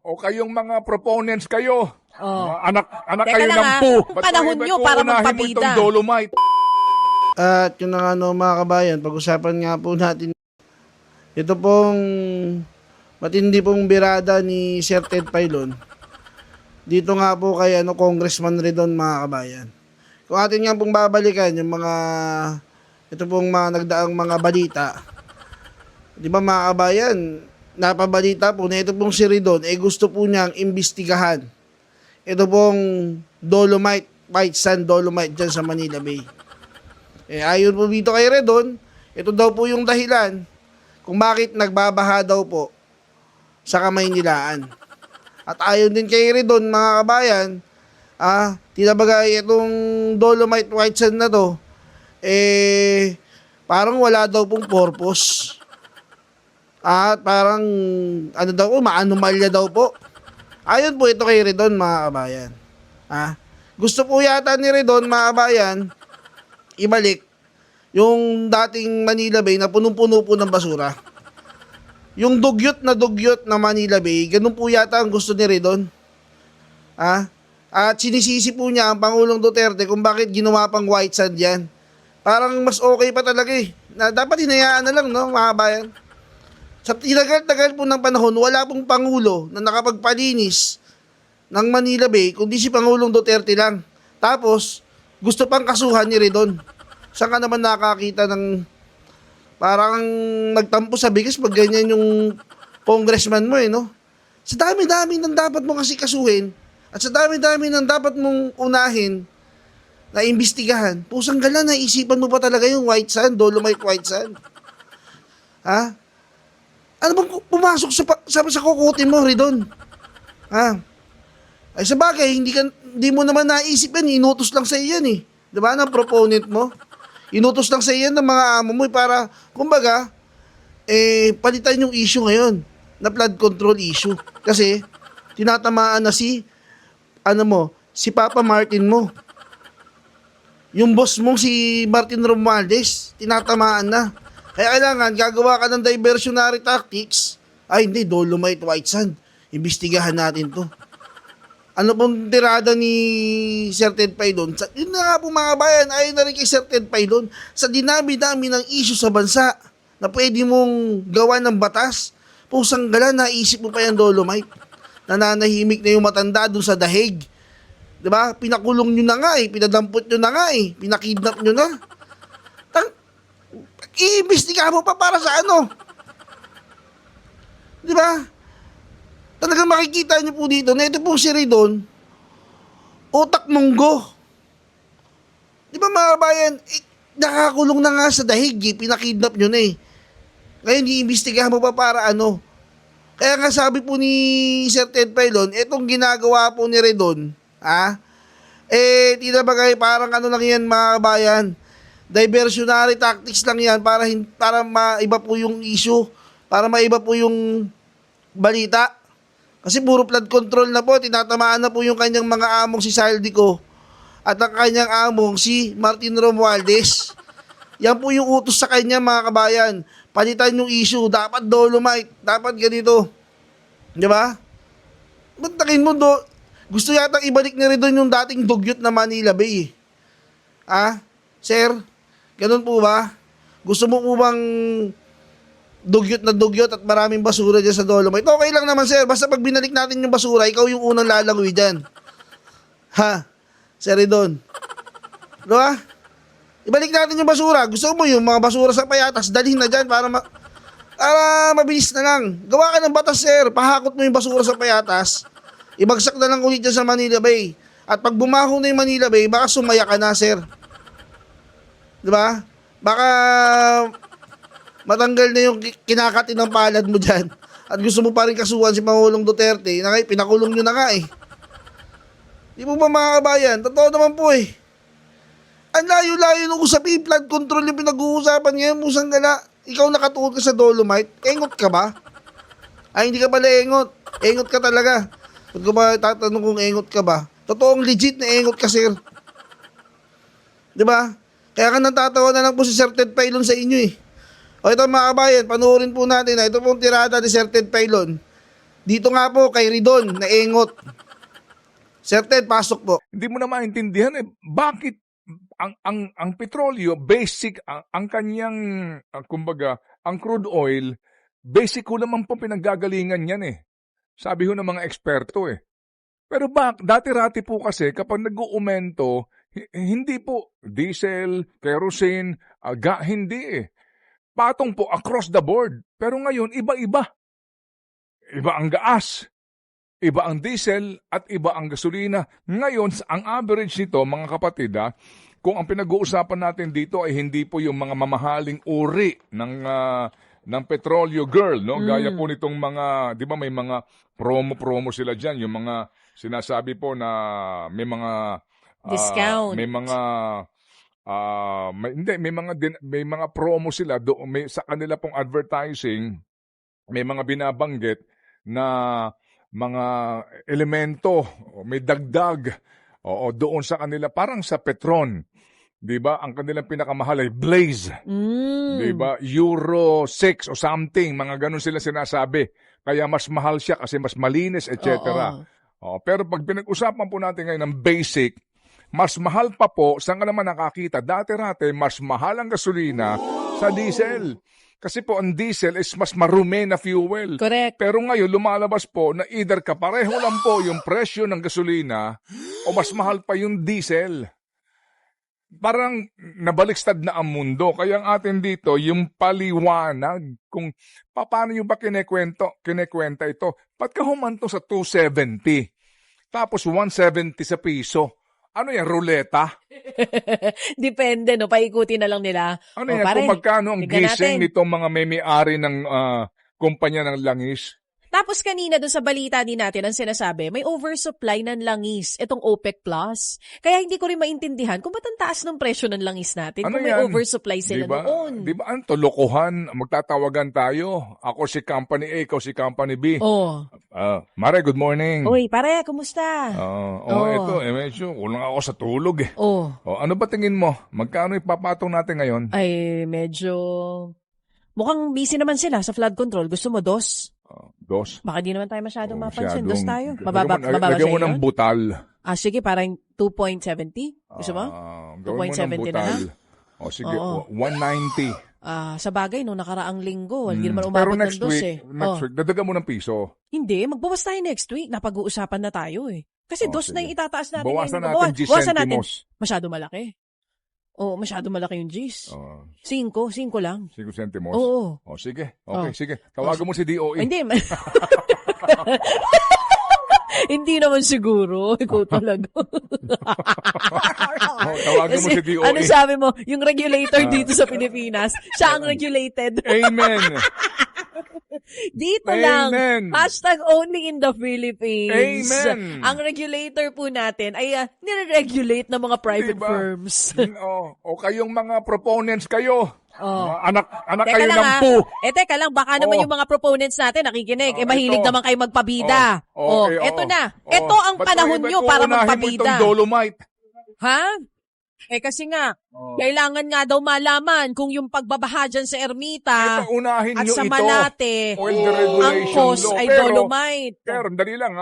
O kayong mga proponents kayo. Oh. Mga anak Teka kayo lang, ng po. Ba't panahon ba't nyo para uunahin mo magpabida. itong Dolomite? At yun na nga no, mga kabayan, pag-usapan nga po natin ito pong matindi pong birada ni Sir Ted Pailon. Dito nga po kay Congressman Redon, mga kabayan. Kung atin nga pong babalikan yung mga ito pong mga nagdaang mga balita. Di ba mga kabayan, napabalita po na ito pong si Redon gusto po niyang imbestigahan ito pong Dolomite, White Sand Dolomite dyan sa Manila Bay. Ayon po dito kay Redon, ito daw po yung dahilan kung bakit nagbabaha daw po sa Kamaynilaan. At ayon din kay Redon, mga kabayan, tinabagay itong Dolomite White Sand na to, parang wala daw pong purpose. At parang, maanomalya daw po. Ayon po ito kay Redon, mga kabayan. Gusto po yata ni Redon, mga kabayan, ibalik yung dating Manila Bay na punong-puno po ng basura. Yung dugyot na Manila Bay, ganun po yata ang gusto ni Redon. At sinisisi po niya ang Pangulong Duterte kung bakit ginawa pang white sand yan. Parang mas okay pa talaga na dapat hinayaan na lang, no, mga kabayan. Sa tinagal-tagal po ng panahon, wala pong Pangulo na nakapagpalinis ng Manila Bay kundi si Pangulong Duterte lang. Tapos, gusto pang kasuhan ni Redon. Saan ka naman nakakita ng parang nagtampo sa bigas pag ganyan yung congressman mo, no? Sa dami-dami ng dapat mo kasi kasuhin at sa dami-dami ng dapat mong unahin na imbestigahan, pusang gala, naisipan mo pa talaga yung white sand, Dolomite white sand. Ano bang pumasok sa kukutin mo, Redon? Ay sa bagay, hindi mo naman naisip yan, inutos lang sa iyan Diba, ng proponent mo? Inutos lang sa iyan ng mga amo mo para, kumbaga, palitan yung issue ngayon na flood control issue. Kasi, tinatamaan na si Papa Martin mo. Yung boss mong si Martin Romualdez, tinatamaan na. Kaya kailangan, gagawa ka ng diversionary tactics. Hindi, Dolomite White Sand. Imbestigahan natin to. Ano pong tirada ni Sir Ted Pailon? Yun na nga po, mga bayan, ayon na rin kay Sir Ted Pailon, sa dinami-dami ng issue sa bansa na pwede mong gawa ng batas, pusang gala, naisip mo pa yung Dolomite. Nananahimik na yung matanda dun sa dahig. Diba? Pinakulong nyo na nga pinadampot nyo na nga pinakidnap nyo na. Iimbestigahan mo pa para sa ano? Diba? Talagang makikita nyo po dito na ito po si Redon, utak munggo. Diba, mga bayan, nakakulong na nga sa dahig, pinakidnap nyo na Ngayon, iimbestigahan mo pa para ano? Kaya nga sabi po ni Sir Ted Pailon, itong ginagawa po ni Redon, tinabagay parang ano lang yan, mga kabayan, diversionary tactics lang yan para maiba po yung issue, para maiba po yung balita. Kasi puro flood control na po, tinatamaan na po yung kanyang mga among si Saldico at ang kanyang among si Martin Romualdez. Yan po yung utos sa kanya, mga kabayan. Palitan yung issue, dapat Dolomite, dapat ganito. Di ba? Bantakin mo gusto yata ibalik ni Redon yung dating dugyot na Manila Bay. Sir? Ganun po ba? Gusto mo po bang dugyot na dugyot at maraming basura dyan sa Dolomite? Okay lang naman, sir. Basta pag binalik natin yung basura, ikaw yung unang lalangoy dyan. Sir Redon. Diba? Ibalik natin yung basura. Gusto mo yung mga basura sa payatas, dalhin na dyan para mabilis na lang. Gawa ka ng batas, sir. Pahakot mo yung basura sa payatas. Ibagsak na lang ulit dyan sa Manila Bay. At pag bumaho na yung Manila Bay, baka sumaya ka na, sir. Diba? Baka matanggal na yung kinakati ng palad mo dyan. At gusto mo pa rin kasuhan si Pangulong Duterte na pinakulong nyo na nga Di mo ba, mga kabayan? Totoo naman po Ang layo-layo nung usapin, flood control yung pinag-uusapan ngayon, musang gala. Ikaw nakatuot ka sa Dolomite, engot ka ba? Hindi ka pala engot. Engot ka talaga. Pag ko ba tatanong kung engot ka ba? Totoong legit na engot ka, sir. Diba? Kaya ka natatawa na lang po si Sir Ted Pailon sa inyo O ito, mga kabayan, panoorin po natin ito pong tirada ni Sir Ted Pailon Dito nga po kay Ridon, naengot. Sir Ted, pasok po. Hindi mo na maintindihan bakit ang petrolyo basic ang kanyang kumbaga ang crude oil basic ko naman po pinaggagalingan yan Sabi ho ng mga eksperto Pero dati-rati po kasi kapag nag-uumento hindi po diesel, kerosene, hindi Patong po across the board. Pero ngayon iba-iba. Iba ang gas, iba ang diesel, at iba ang gasolina. Ngayon, ang average nito, mga kapatid, kung ang pinag-uusapan natin dito ay hindi po yung mga mamahaling uri ng petrolyo girl, no? Gaya po nitong mga, di ba may mga promo sila dyan, yung mga sinasabi po na may mga discount. May mga may mga promo sila sa kanila pong advertising, may mga binabanggit na mga elemento, may dagdag doon sa kanila, parang sa Petron. 'Di ba? Ang kanilang pinakamahal ay Blaze. 'Di ba? Euro 6 o something, mga ganun sila sinasabi. Kaya mas mahal siya kasi mas malinis, etc. Pero pag pinag-usapan po natin ngayon ng basic, mas mahal pa po, saan ka naman nakakita? Dati-rate, mas mahal ang gasolina sa diesel. Kasi po ang diesel is mas marumi na fuel. Correct. Pero ngayon lumalabas po na either kapareho lang po yung presyo ng gasolina o mas mahal pa yung diesel. Parang nabaliktad na ang mundo. Kaya ang atin dito, yung paliwanag kung paano nyo ba kinekwenta ito. Ba't ka humanto sa 270? Tapos 170 sa piso. Ano yan, ruleta? Depende, no? Paikutin na lang nila. Ano yan, kung magkano ang gising nitong mga may-ari ng kumpanya ng langis? Tapos kanina doon sa balita din natin, ang sinasabi, may oversupply ng langis, itong OPEC Plus. Kaya hindi ko rin maintindihan kung ba't ang taas ng presyo ng langis natin kung may oversupply sila noon. Di ba ang tolokohan? Magtatawagan tayo. Ako si Company A, ikaw si Company B. Mare, good morning. Uy, pare, kumusta? Ito, medyo kulang ako sa tulog ano ba tingin mo? Magkano ipapatong natin ngayon? Ay, medyo mukhang busy naman sila sa flood control. Gusto mo, dos? Dos? Baka di naman tayo masyadong mapansin. Dos tayo. Mababa lagyan mo ng butal. Sige, parang 2.70. Gusto mo? Gawin mo ng butal. Sige, 190. Sa bagay, no, nakaraang linggo. Hindi naman umabot ng dos next week, dadagan mo ng piso. Hindi, magbawas tayo next week. Napag-uusapan na tayo Kasi dos na yung itataas natin. Bawasan natin 10 centimos. Masyado malaki. Masyado malaki yung G's. 5 lang. 5 centimos? Oo. Sige. Okay, sige. Tawagan mo si DOE. Hindi. Hindi naman siguro. Ikaw talaga. Tawagan mo si DOE. Ano sabi mo? Yung regulator dito sa Pilipinas, siya ang regulated. Amen. Dito lang. Hashtag only in the Philippines. Amen. Ang regulator po natin ay nire-regulate ng mga private firms. O kayong mga proponents kayo. Anak teka kayo lang, ng po. Teka lang, baka naman yung mga proponents natin nakikinig. Mahilig naman kayo magpabida. Eto na. Ito ang panahon nyo para magpabida. Unahin mo itong Dolomite. Ha? Kasi nga, kailangan nga daw malaman kung yung pagbabaha dyan sa Ermita at sa Malate, ang cause ay Dolomite. Pero, dali lang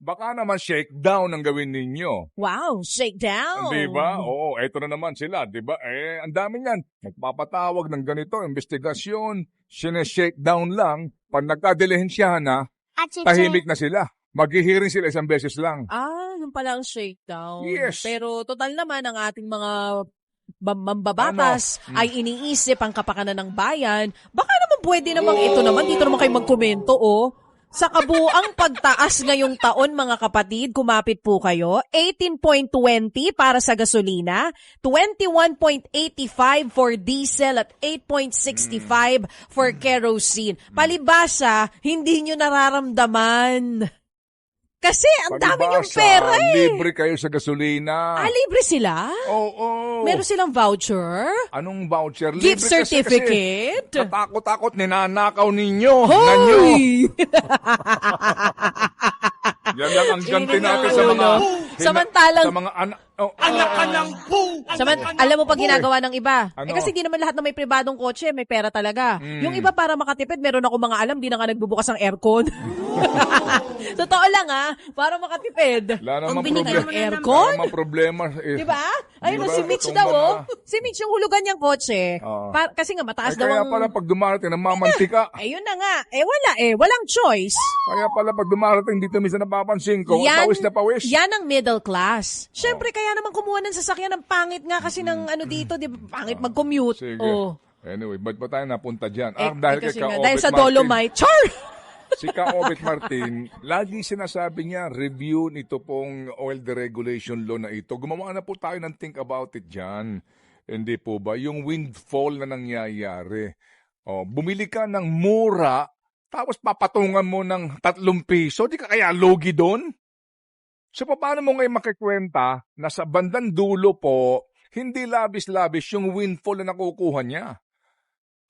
baka naman shakedown ang gawin ninyo. Wow, shakedown. Diba? Oo, eto na naman sila, diba? Ang dami niyan. Nagpapatawag ng ganito, investigasyon, shakedown lang. Pag nagkadelehensyahan na, tahimik na sila. Maghihiring sila isang beses lang. Yung pala ang shakedown. Yes. Pero total naman ang ating mga mambabatas ay iniisip ang kapakanan ng bayan. Baka naman pwede namang ito naman. Dito naman kayo magkomento, Sa kabuang pagtaas ngayong taon, mga kapatid, kumapit po kayo. 18.20 para sa gasolina, 21.85 for diesel at 8.65 for kerosene. Palibasa, hindi nyo nararamdaman. Kasi ang dami niyong pera libre kayo sa gasolina. Libre sila? Oo. Meron silang voucher? Anong voucher? Gift libre certificate? Kasi natakot-takot, ninanakaw ninyo. Hoy! Yan lang ang ganti natin sa mga... Samantalang... Sa mga anak-anang po! Alam mo pag ginagawa ng iba? Kasi di naman lahat na may pribadong kotse, may pera talaga. Yung iba para makatipid, meron ako mga alam, di na nga nagbubukas ang aircon. Totoo lang para makatipid. Wala namang Binigyan problema. mo ng aircon? Wala namang problema. Di ba? Ayun, Di ba? si Mitch Tumba daw, na. Si Mitch yung hulugan niyang kotse. Oo. Kasi nga, mataas Ay, daw kaya ang... pala pag dumarating, namamantika. Ayun na nga. Wala Walang choice. Kaya pala pag dumarating dito, minsan napapansin ko, pawis na pawis. Yan ang middle class. Siyempre, kaya naman kumuha ng sasakyan ng pangit nga kasi ng dito, di ba? Pangit mag-commute. Sige. Oh. Anyway, ba't ba tayo napunta dyan? Dahil Dahil kay Ka dahil sa Obet Martin. Dolomite. Char! Si Ka Obet Martin, lagi sinasabi niya, review nito pong oil deregulation law na ito. Gumawa na po tayo ng think about it dyan. Hindi po ba? Yung windfall na nangyayari. Bumili ka ng mura, tapos papatungan mo ng 3 piso, di ka kaya logi doon? So, paano mo ngayon makikwenta na sa bandang dulo po, hindi labis-labis yung windfall na nakukuha niya?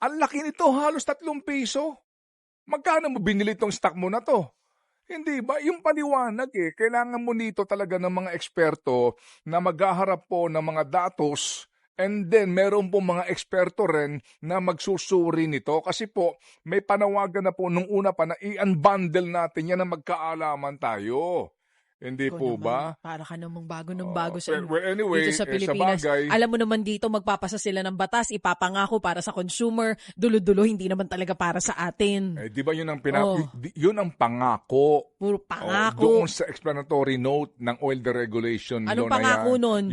Ang laki nito, halos 3 piso. Magkano mo binili itong stock mo na to? Hindi ba? Yung paliwanag kailangan mo nito talaga ng mga eksperto na maghaharap po ng mga datos and then meron po mga eksperto rin na magsusuri nito kasi po may panawagan na po nung una pa na i-unbundle natin yan na magkaalaman tayo. Hindi po ba? Para ka namang bago sa Well, anyway, dito sa sa Pilipinas. bagay, Alam mo naman dito, magpapasa sila ng batas, ipapangako para sa consumer, dulo-dulo, hindi naman talaga para sa atin. di ba yun ang yun ang pangako. Puro pangako. Doon sa explanatory note ng oil deregulation law Anong na pangako yan. nun?